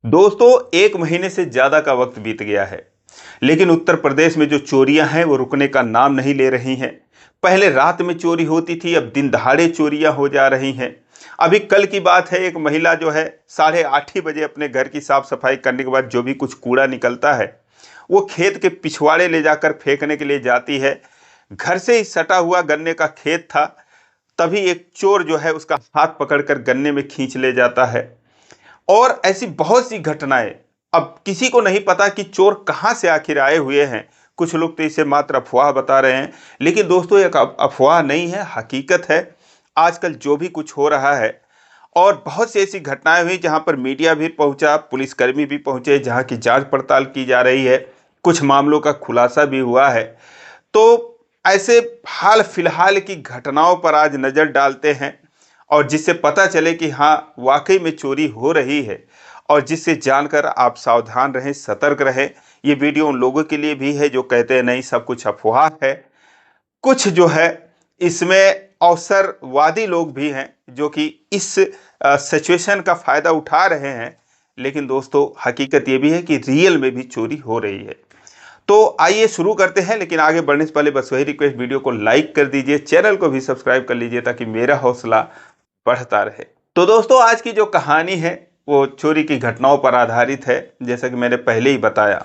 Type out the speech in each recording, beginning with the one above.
दोस्तों, एक महीने से ज्यादा का वक्त बीत गया है, लेकिन उत्तर प्रदेश में जो चोरियां हैं वो रुकने का नाम नहीं ले रही हैं। पहले रात में चोरी होती थी, अब दिन दहाड़े चोरियां हो जा रही हैं। अभी कल की बात है, एक महिला जो है 8:30 बजे अपने घर की साफ सफाई करने के बाद जो भी कुछ कूड़ा निकलता है वो खेत के पिछवाड़े ले जाकर फेंकने के लिए जाती है। घर से ही सटा हुआ गन्ने का खेत था, तभी एक चोर जो है उसका हाथ पकड़कर गन्ने में खींच ले जाता है। और ऐसी बहुत सी घटनाएं, अब किसी को नहीं पता कि चोर कहां से आखिर आए हुए हैं। कुछ लोग तो इसे मात्र अफवाह बता रहे हैं, लेकिन दोस्तों एक अफवाह नहीं है, हकीकत है। आजकल जो भी कुछ हो रहा है, और बहुत सी ऐसी घटनाएं हुई जहां पर मीडिया भी पहुंचा, पुलिसकर्मी भी पहुंचे, जहां की जांच पड़ताल की जा रही है, कुछ मामलों का खुलासा भी हुआ है। तो ऐसे हाल फिलहाल की घटनाओं पर आज नज़र डालते हैं, और जिससे पता चले कि हाँ वाकई में चोरी हो रही है, और जिससे जानकर आप सावधान रहें, सतर्क रहें। ये वीडियो उन लोगों के लिए भी है जो कहते हैं नहीं सब कुछ अफवाह है। कुछ जो है इसमें अवसरवादी लोग भी हैं जो कि इस सिचुएशन का फायदा उठा रहे हैं। लेकिन दोस्तों हकीकत ये भी है कि रियल में भी चोरी हो रही है। तो आइए शुरू करते हैं, लेकिन आगे बढ़ने से पहले बस वही रिक्वेस्ट, वीडियो को लाइक कर दीजिए, चैनल को भी सब्सक्राइब कर लीजिए ताकि मेरा हौसला बढ़ता रहे। तो दोस्तों आज की जो कहानी है वो चोरी की घटनाओं पर आधारित है, जैसा कि मैंने पहले ही बताया।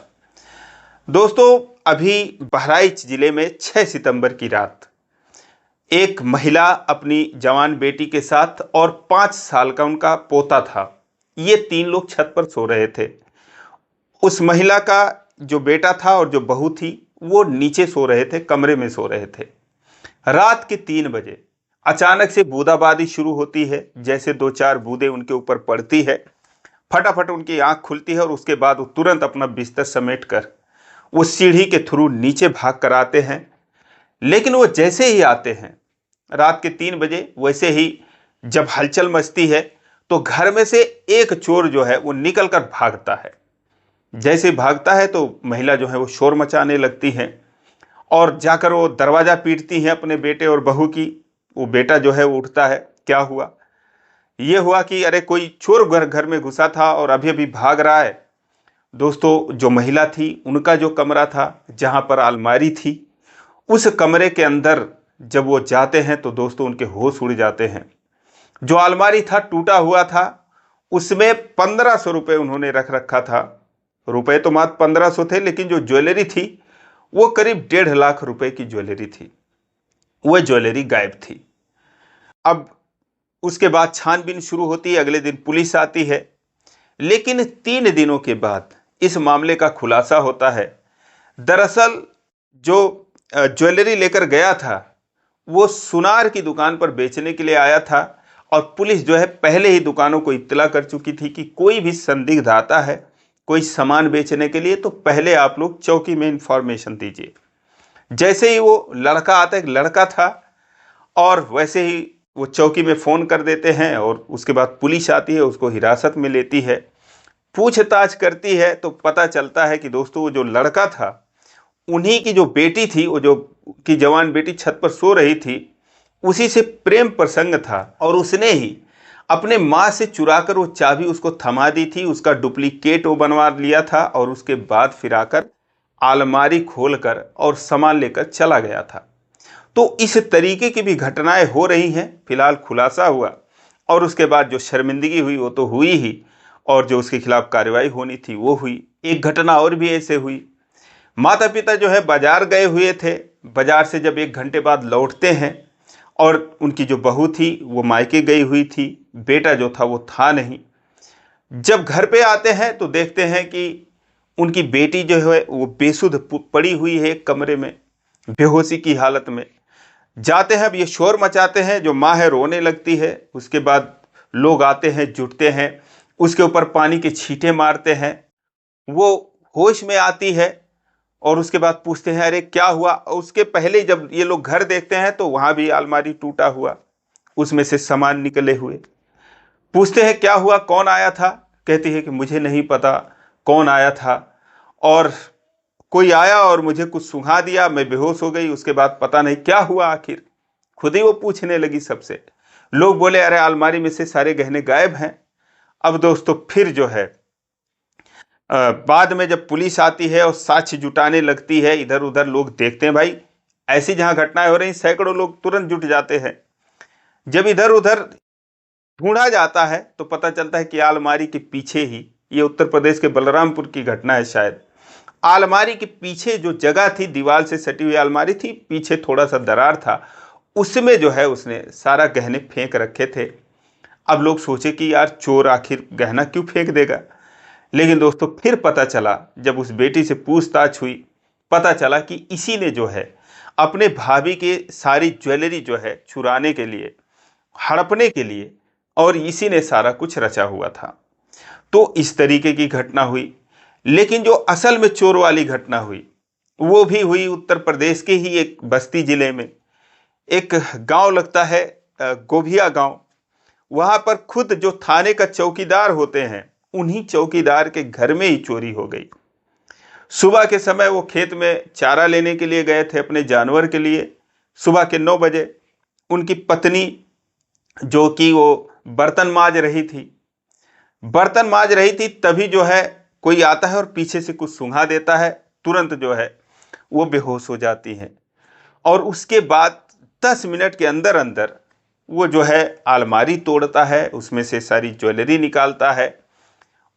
दोस्तों अभी बहराइच जिले में 6 सितंबर की रात एक महिला अपनी जवान बेटी के साथ और 5 साल का उनका पोता था, ये 3 लोग छत पर सो रहे थे। उस महिला का जो बेटा था और जो बहू थी वो नीचे सो रहे थे, कमरे में सो रहे थे। रात के 3 बजे अचानक से बूंदाबांदी शुरू होती है। जैसे 2-4 बूंदें उनके ऊपर पड़ती है, फटाफट उनकी आंख खुलती है और उसके बाद वो तुरंत अपना बिस्तर समेट कर वो सीढ़ी के थ्रू नीचे भाग कर आते हैं। लेकिन वो जैसे ही आते हैं, रात के 3 बजे, वैसे ही जब हलचल मचती है तो घर में से एक चोर जो है वो निकल कर भागता है। जैसे भागता है तो महिला जो है वो शोर मचाने लगती है और जाकर वो दरवाज़ा पीटती हैं अपने बेटे और बहू की। वो बेटा जो है वो उठता है, क्या हुआ? ये हुआ कि अरे कोई चोर घर में घुसा था और अभी अभी भाग रहा है। दोस्तों जो महिला थी उनका जो कमरा था जहाँ पर अलमारी थी, उस कमरे के अंदर जब वो जाते हैं तो दोस्तों उनके होश उड़ जाते हैं। जो अलमारी था टूटा हुआ था, उसमें 1500 रुपये उन्होंने रख रखा था। रुपए तो मात्र 1500 थे, लेकिन जो ज्वेलरी थी वो करीब 1.5 लाख रुपए की ज्वेलरी थी। वह ज्वेलरी गायब थी। अब उसके बाद छानबीन शुरू होती है, अगले दिन पुलिस आती है। लेकिन 3 दिनों के बाद इस मामले का खुलासा होता है। दरअसल जो ज्वेलरी लेकर गया था वो सुनार की दुकान पर बेचने के लिए आया था, और पुलिस जो है पहले ही दुकानों को इत्तला कर चुकी थी कि कोई भी संदिग्ध आता है कोई सामान बेचने के लिए तो पहले आप लोग चौकी में इंफॉर्मेशन दीजिए। जैसे ही वो लड़का आता है, एक लड़का था, और वैसे ही वो चौकी में फ़ोन कर देते हैं और उसके बाद पुलिस आती है, उसको हिरासत में लेती है, पूछताछ करती है। तो पता चलता है कि दोस्तों वो जो लड़का था उन्हीं की जो बेटी थी, वो जो की जवान बेटी छत पर सो रही थी, उसी से प्रेम प्रसंग था, और उसने ही अपने माँ से चुराकर वो चाबी उसको थमा दी थी। उसका डुप्लीकेट वो बनवा लिया था और उसके बाद फिर आकर अलमारी खोलकर और सामान लेकर चला गया था। तो इस तरीके की भी घटनाएं हो रही हैं। फिलहाल खुलासा हुआ और उसके बाद जो शर्मिंदगी हुई वो तो हुई ही, और जो उसके खिलाफ कार्रवाई होनी थी वो हुई। एक घटना और भी ऐसे हुई। माता पिता जो है बाजार गए हुए थे, बाजार से जब 1 घंटे बाद लौटते हैं और उनकी जो बहू थी वो मायके गई हुई थी, बेटा जो था वो था नहीं। जब घर पे आते हैं तो देखते हैं कि उनकी बेटी जो है वो बेसुध पड़ी हुई है एक कमरे में, बेहोशी की हालत में। जाते हैं, अब ये शोर मचाते हैं, जो माँ है रोने लगती है। उसके बाद लोग आते हैं, जुटते हैं, उसके ऊपर पानी के छींटे मारते हैं। वो होश में आती है और उसके बाद पूछते हैं अरे क्या हुआ। उसके पहले जब ये लोग घर देखते हैं तो वहाँ भी अलमारी टूटा हुआ, उसमें से सामान निकले हुए। पूछते हैं क्या हुआ, कौन आया था? कहती है कि मुझे नहीं पता कौन आया था, और कोई आया और मुझे कुछ सुंघा दिया, मैं बेहोश हो गई। उसके बाद पता नहीं क्या हुआ आखिर। खुद ही वो पूछने लगी सबसे। लोग बोले अरे अलमारी में से सारे गहने गायब हैं। अब दोस्तों फिर जो है बाद में जब पुलिस आती है और साक्ष्य जुटाने लगती है, इधर उधर लोग देखते हैं, भाई ऐसी जहां घटनाएं हो रही सैकड़ों लोग तुरंत जुट जाते हैं। जब इधर उधर ढूंढा जाता है तो पता चलता है कि अलमारी के पीछे ही, ये उत्तर प्रदेश के बलरामपुर की घटना है शायद, अलमारी के पीछे जो जगह थी, दीवार से सटी हुई अलमारी थी, पीछे थोड़ा सा दरार था, उसमें जो है उसने सारा गहने फेंक रखे थे। अब लोग सोचे कि यार चोर आखिर गहना क्यों फेंक देगा, लेकिन दोस्तों फिर पता चला, जब उस बेटी से पूछताछ हुई, पता चला कि इसी ने जो है अपने भाभी के सारी ज्वेलरी जो है चुराने के लिए, हड़पने के लिए, और इसी ने सारा कुछ रचा हुआ था। तो इस तरीके की घटना हुई। लेकिन जो असल में चोर वाली घटना हुई वो भी हुई उत्तर प्रदेश के ही एक बस्ती जिले में। एक गांव लगता है गोभिया गांव। वहां पर खुद जो थाने का चौकीदार होते हैं, उन्हीं चौकीदार के घर में ही चोरी हो गई। सुबह के समय वो खेत में चारा लेने के लिए गए थे अपने जानवर के लिए। सुबह के 9 बजे उनकी पत्नी, जो कि वो बर्तन मांज रही थी, तभी जो है कोई आता है और पीछे से कुछ सूंघा देता है, तुरंत जो है वो बेहोश हो जाती हैं। और उसके बाद 10 मिनट के अंदर अंदर वो जो है अलमारी तोड़ता है, उसमें से सारी ज्वेलरी निकालता है,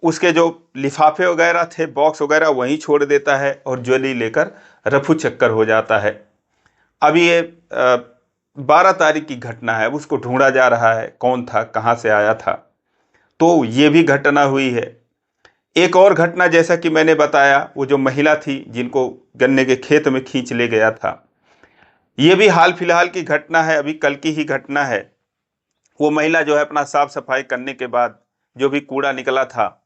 उसके जो लिफाफे वगैरह थे, बॉक्स वगैरह वहीं छोड़ देता है और ज्वेलरी लेकर रफू चक्कर हो जाता है। अभी ये 12 तारीख की घटना है, उसको ढूंढा जा रहा है कौन था, कहाँ से आया था। तो ये भी घटना हुई है। एक और घटना, जैसा कि मैंने बताया, वो जो महिला थी जिनको गन्ने के खेत में खींच ले गया था, ये भी हाल फिलहाल की घटना है, अभी कल की ही घटना है। वो महिला जो है अपना साफ सफाई करने के बाद जो भी कूड़ा निकला था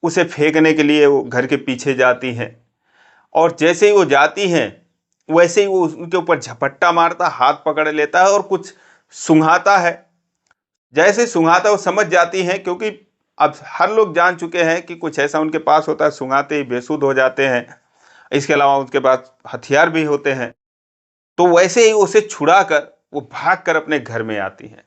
उसे फेंकने के लिए वो घर के पीछे जाती हैं, और जैसे ही वो जाती हैं वैसे ही वो उनके ऊपर झपट्टा मारता, हाथ पकड़ लेता है और कुछ सूंघाता है। जैसे सूंघाता वो समझ जाती हैं, क्योंकि अब हर लोग जान चुके हैं कि कुछ ऐसा उनके पास होता है, सूंघाते ही बेसुध हो जाते हैं। इसके अलावा उनके पास हथियार भी होते हैं। तो वैसे ही उसे छुड़ा कर वो भाग कर अपने घर में आती हैं।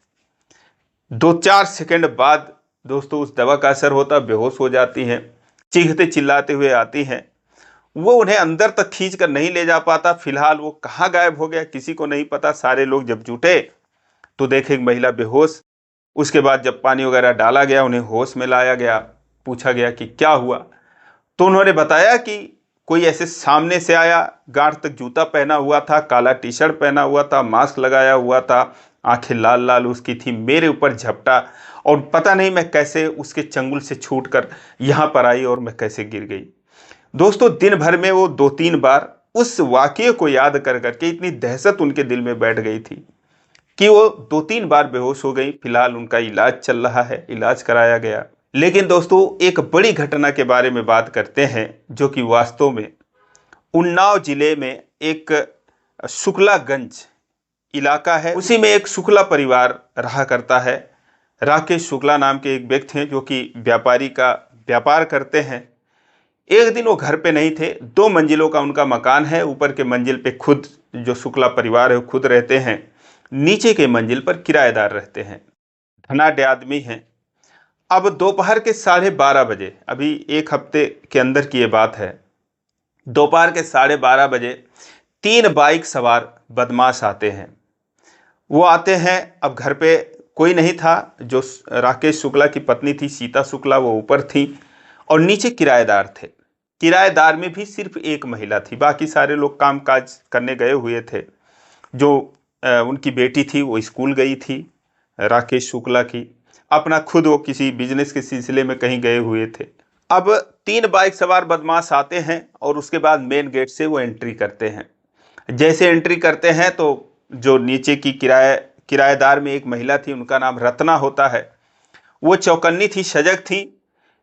2-4 सेकंड बाद दोस्तों उस दवा का असर होता, बेहोश हो जाती हैं, चीखते चिल्लाते हुए आती हैं। वो उन्हें अंदर तक खींच कर नहीं ले जा पाता। फिलहाल वो कहाँ गायब हो गया किसी को नहीं पता। सारे लोग जब जुटे तो देखे महिला बेहोश। उसके बाद जब पानी वगैरह डाला गया, उन्हें होश में लाया गया, पूछा गया कि क्या हुआ, तो उन्होंने बताया कि कोई ऐसे सामने से आया, गांठ तक जूता पहना हुआ था, काला टी शर्ट पहना हुआ था, मास्क लगाया हुआ था, आंखें लाल लाल उसकी थी, मेरे ऊपर झपटा और पता नहीं मैं कैसे उसके चंगुल से छूटकर यहाँ पर आई और मैं कैसे गिर गई। दोस्तों दिन भर में वो 2-3 बार उस वाकये को याद कर करके इतनी दहशत उनके दिल में बैठ गई थी कि वो 2-3 बार बेहोश हो गई। फिलहाल उनका इलाज चल रहा है, इलाज कराया गया। लेकिन दोस्तों एक बड़ी घटना के बारे में बात करते हैं, जो कि वास्तव में उन्नाव जिले में एक शुक्लागंज इलाका है, उसी में एक शुक्ला परिवार रहा करता है। राकेश शुक्ला नाम के एक व्यक्ति हैं जो कि व्यापारी का व्यापार करते हैं। एक दिन वो घर पे नहीं थे। 2 मंजिलों का उनका मकान है। ऊपर के मंजिल पे खुद जो शुक्ला परिवार है वो खुद रहते हैं, नीचे के मंजिल पर किराएदार रहते हैं। धनाढ्य आदमी हैं। अब दोपहर के 12:30 बजे, अभी एक हफ्ते के अंदर की ये बात है, दोपहर के 12:30 बजे 3 बाइक सवार बदमाश आते हैं। वो आते हैं, अब घर पे कोई नहीं था। जो राकेश शुक्ला की पत्नी थी सीता शुक्ला, वो ऊपर थी और नीचे किराएदार थे। किराएदार में भी सिर्फ एक महिला थी, बाकी सारे लोग काम काज करने गए हुए थे। जो उनकी बेटी थी वो स्कूल गई थी, राकेश शुक्ला की, अपना खुद वो किसी बिजनेस के सिलसिले में कहीं गए हुए थे। अब 3 बाइक सवार बदमाश आते हैं और उसके बाद मेन गेट से वो एंट्री करते हैं। जैसे एंट्री करते हैं तो जो नीचे की किराएदार में एक महिला थी, उनका नाम रत्ना होता है, वो चौकन्नी थी, सजग थी।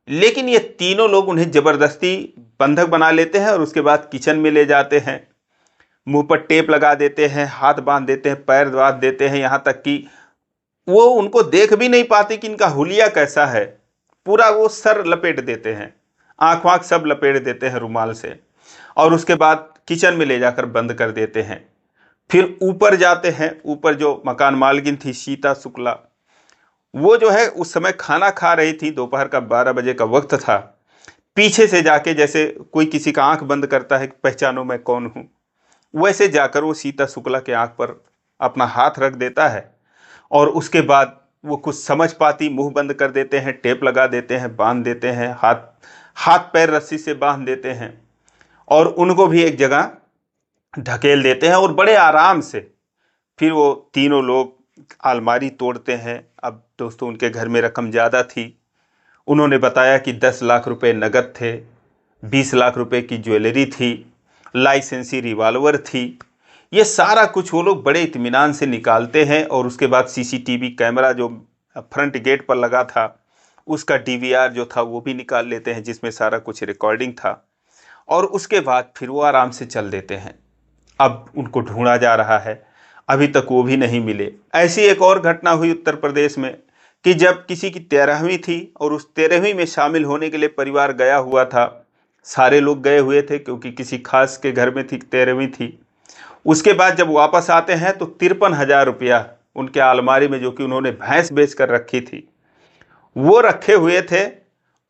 लेकिन ये तीनों लोग उन्हें जबरदस्ती बंधक बना लेते हैं और उसके बाद किचन में ले जाते हैं। मुंह पर टेप लगा देते हैं, हाथ बांध देते हैं, पैर बांध देते हैं, यहाँ तक कि वो उनको देख भी नहीं पाते कि इनका हुलिया कैसा है। पूरा वो सर लपेट देते हैं, आँख वाँख सब लपेट देते हैं रुमाल से, और उसके बाद किचन में ले जाकर बंद कर देते हैं। फिर ऊपर जाते हैं। ऊपर जो मकान मालकिन थी सीता शुक्ला, वो जो है उस समय खाना खा रही थी, दोपहर का 12 बजे का वक्त था। पीछे से जाके, जैसे कोई किसी का आंख बंद करता है कि पहचानो मैं कौन हूं, वैसे जाकर वो सीता शुक्ला के आंख पर अपना हाथ रख देता है। और उसके बाद वो कुछ समझ पाती, मुंह बंद कर देते हैं, टेप लगा देते हैं, बांध देते हैं, हाथ हाथ पैर रस्सी से बांध देते हैं और उनको भी एक जगह ढकेल देते हैं। और बड़े आराम से फिर वो तीनों लोग अलमारी तोड़ते हैं। अब दोस्तों, उनके घर में रकम ज़्यादा थी। उन्होंने बताया कि 10 लाख रुपए नगद थे, 20 लाख रुपए की ज्वेलरी थी, लाइसेंसी रिवॉल्वर थी। ये सारा कुछ वो लोग बड़े इत्मीनान से निकालते हैं। और उसके बाद सीसीटीवी कैमरा जो फ्रंट गेट पर लगा था, उसका डीवीआर जो था वो भी निकाल लेते हैं, जिसमें सारा कुछ रिकॉर्डिंग था। और उसके बाद फिर वो आराम से चल देते हैं। अब उनको ढूंढा जा रहा है, अभी तक वो भी नहीं मिले। ऐसी एक और घटना हुई उत्तर प्रदेश में कि जब किसी की 13वीं थी और उस 13वीं में शामिल होने के लिए परिवार गया हुआ था। सारे लोग गए हुए थे क्योंकि किसी खास के घर में थी, 13वीं थी। उसके बाद जब वापस आते हैं तो 53,000 रुपया उनके अलमारी में, जो कि उन्होंने भैंस बेच कर रखी थी, वो रखे हुए थे।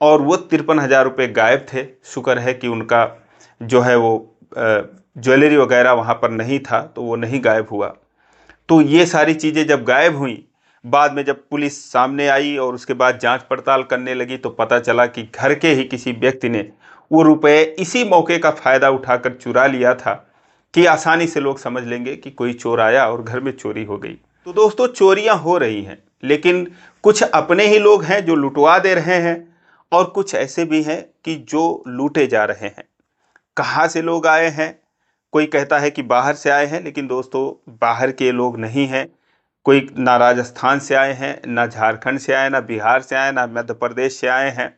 और वो 53,000 रुपये गायब थे। शुक्र है कि उनका जो है वो ज्वेलरी वगैरह वहाँ पर नहीं था, तो वो नहीं गायब हुआ। तो ये सारी चीज़ें जब गायब हुई, बाद में जब पुलिस सामने आई और उसके बाद जांच पड़ताल करने लगी, तो पता चला कि घर के ही किसी व्यक्ति ने वो रुपए इसी मौके का फ़ायदा उठाकर चुरा लिया था कि आसानी से लोग समझ लेंगे कि कोई चोर आया और घर में चोरी हो गई। तो दोस्तों, चोरियां हो रही हैं, लेकिन कुछ अपने ही लोग हैं जो लुटवा दे रहे हैं और कुछ ऐसे भी हैं कि जो लूटे जा रहे हैं। कहाँ से लोग आए हैं? कोई कहता है कि बाहर से आए हैं, लेकिन दोस्तों, बाहर के लोग नहीं हैं। कोई ना राजस्थान से आए हैं, ना झारखंड से आए, ना बिहार से आए, ना मध्य प्रदेश से आए हैं,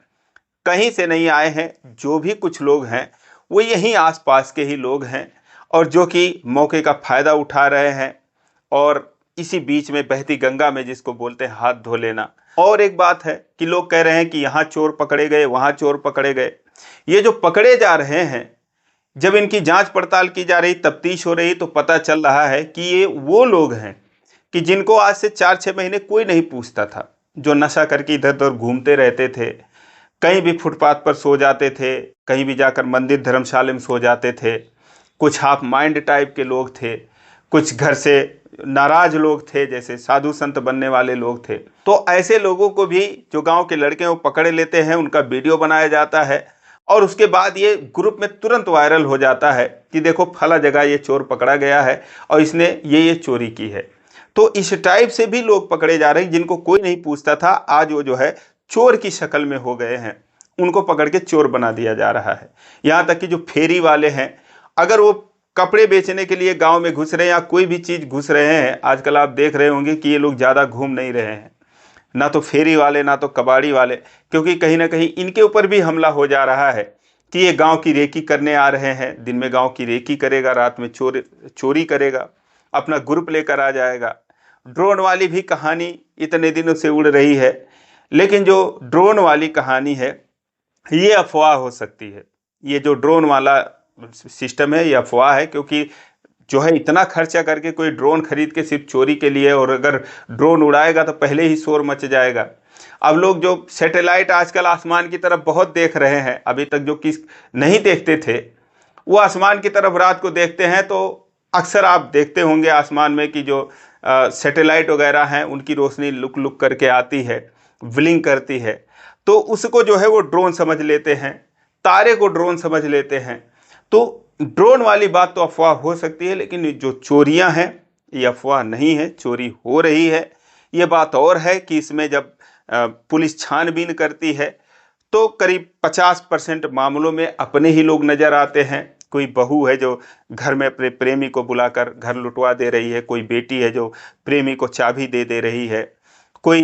कहीं से नहीं आए हैं। जो भी कुछ लोग हैं वो यहीं आसपास के ही लोग हैं, और जो कि मौके का फ़ायदा उठा रहे हैं। और इसी बीच में बहती गंगा में, जिसको बोलते हैं हाथ धो लेना। और एक बात है कि लोग कह रहे हैं कि यहाँ चोर पकड़े गए, वहाँ चोर पकड़े गए। ये जो पकड़े जा रहे हैं, जब इनकी जांच पड़ताल की जा रही, तफ्तीश हो रही, तो पता चल रहा है कि ये वो लोग हैं कि जिनको आज से 4-6 महीने कोई नहीं पूछता था, जो नशा करके इधर उधर घूमते रहते थे, कहीं भी फुटपाथ पर सो जाते थे, कहीं भी जाकर मंदिर धर्मशाला में सो जाते थे। कुछ हाफ माइंड टाइप के लोग थे, कुछ घर से नाराज लोग थे, जैसे साधु संत बनने वाले लोग थे। तो ऐसे लोगों को भी जो गांव के लड़के वो पकड़ लेते हैं, उनका वीडियो बनाया जाता है और उसके बाद ये ग्रुप में तुरंत वायरल हो जाता है कि देखो फला जगह ये चोर पकड़ा गया है और इसने ये चोरी की है। तो इस टाइप से भी लोग पकड़े जा रहे हैं जिनको कोई नहीं पूछता था, आज वो जो है चोर की शक्ल में हो गए हैं। उनको पकड़ के चोर बना दिया जा रहा है। यहाँ तक कि जो फेरी वाले हैं, अगर वो कपड़े बेचने के लिए गांव में घुस रहे हैं या कोई भी चीज़ घुस रहे हैं, आजकल आप देख रहे होंगे कि ये लोग ज़्यादा घूम नहीं रहे हैं, ना तो फेरी वाले ना तो कबाड़ी वाले, क्योंकि कहीं ना कहीं इनके ऊपर भी हमला हो जा रहा है कि ये गांव की रेकी करने आ रहे हैं। दिन में गांव की रेकी करेगा, रात में चोरी करेगा, अपना ग्रुप लेकर आ जाएगा। ड्रोन वाली भी कहानी इतने दिनों से उड़ रही है, लेकिन जो ड्रोन वाली कहानी है ये अफवाह हो सकती है। ये जो ड्रोन वाला सिस्टम है ये अफवाह है, क्योंकि जो है इतना खर्चा करके कोई ड्रोन खरीद के सिर्फ चोरी के लिए, और अगर ड्रोन उड़ाएगा तो पहले ही शोर मच जाएगा। अब लोग जो सैटेलाइट आजकल आसमान की तरफ बहुत देख रहे हैं, अभी तक जो किस नहीं देखते थे वो आसमान की तरफ रात को देखते हैं, तो अक्सर आप देखते होंगे आसमान में कि जो सैटेलाइट वगैरह हैं उनकी रोशनी लुक लुक करके आती है, ब्लिंक करती है, तो उसको जो है वो ड्रोन समझ लेते हैं, तारे को ड्रोन समझ लेते हैं। तो ड्रोन वाली बात तो अफवाह हो सकती है, लेकिन जो चोरियां हैं ये अफवाह नहीं है, चोरी हो रही है। ये बात और है कि इसमें जब पुलिस छानबीन करती है तो करीब 50% मामलों में अपने ही लोग नज़र आते हैं। कोई बहू है जो घर में अपने प्रेमी को बुलाकर घर लुटवा दे रही है, कोई बेटी है जो प्रेमी को चाबी दे दे रही है, कोई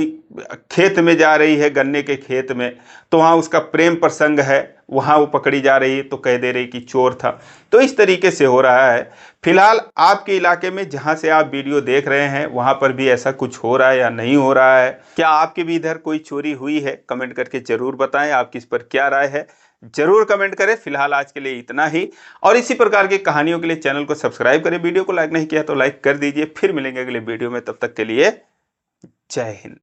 खेत में जा रही है, गन्ने के खेत में, तो वहाँ उसका प्रेम प्रसंग है, वहाँ वो पकड़ी जा रही है तो कह दे रही कि चोर था। तो इस तरीके से हो रहा है। फिलहाल आपके इलाके में जहाँ से आप वीडियो देख रहे हैं वहाँ पर भी ऐसा कुछ हो रहा है या नहीं हो रहा है? क्या आपके भी इधर कोई चोरी हुई है? कमेंट करके ज़रूर बताएं, आपकी इस पर क्या राय है, जरूर कमेंट करें। फिलहाल आज के लिए इतना ही, और इसी प्रकार की कहानियों के लिए चैनल को सब्सक्राइब करें। वीडियो को लाइक नहीं किया तो लाइक कर दीजिए। फिर मिलेंगे अगले वीडियो में, तब तक के लिए जय हिंद।